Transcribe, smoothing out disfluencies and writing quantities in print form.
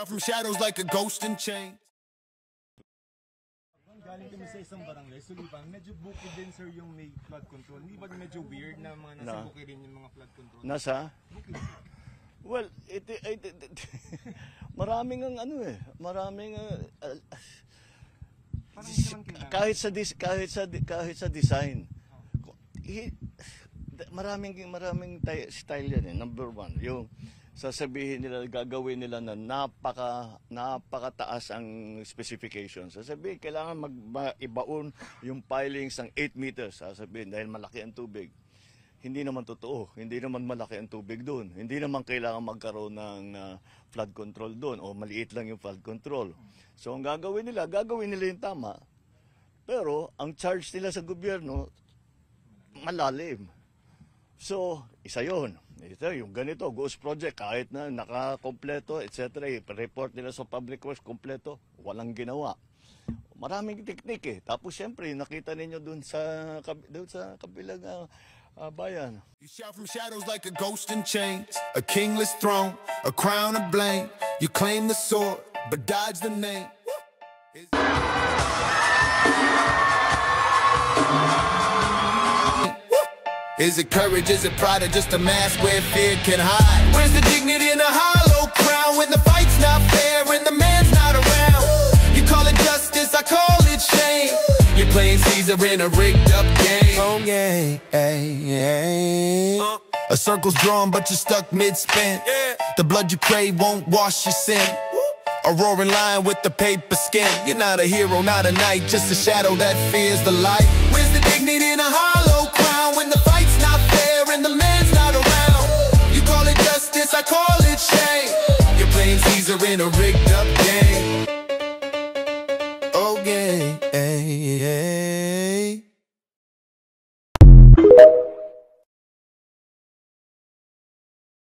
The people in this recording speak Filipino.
shout from shadows like a ghost in chains. Galing kami sa isang barangay, Sulipan. Medyo bukid din sir yung may flood control. Hindi ba medyo weird na mga nasa bukid din yung mga flood control? Nasa? Bukid. Well, maraming ang ano eh. Maraming kahit sa design. Maraming style yan eh. Number one, yung sasabihin nila, gagawin nila na napakataas ang specifications. Sasabihin, kailangan ibaon yung pilings ng 8 meters. Sasabihin, dahil malaki ang tubig. Hindi naman totoo. Hindi naman malaki ang tubig doon. Hindi naman kailangan magkaroon ng flood control doon o maliit lang yung flood control. So ang gagawin nila yung tama. Pero ang charge nila sa gobyerno, malalim. So, isa yun. Ito, yung ganito, ghost project, kahit na nakakompleto, etc. I-report nila sa public works, kompleto, walang ginawa. Maraming teknik eh. Tapos siyempre, nakita ninyo doon sa kabilang bayan. You shout from shadows like a ghost in chains, a kingless throne, a crown of blame. You claim the sword, but dodge the name. Is it courage, is it pride, or just a mask where fear can hide? Where's the dignity in a hollow crown when the fight's not fair and the man's not around? You call it justice, I call it shame. You're playing Caesar in a rigged up game. Oh yeah, a circle's drawn but you're stuck mid-spin. The blood you crave won't wash your sin. A roaring lion with the paper skin. You're not a hero, not a knight, just a shadow that fears the light. Where's the dignity in a hollow crown when the fight's not fair and the man's not around? You call it justice, I call it shame. You're playing Caesar in a rigged up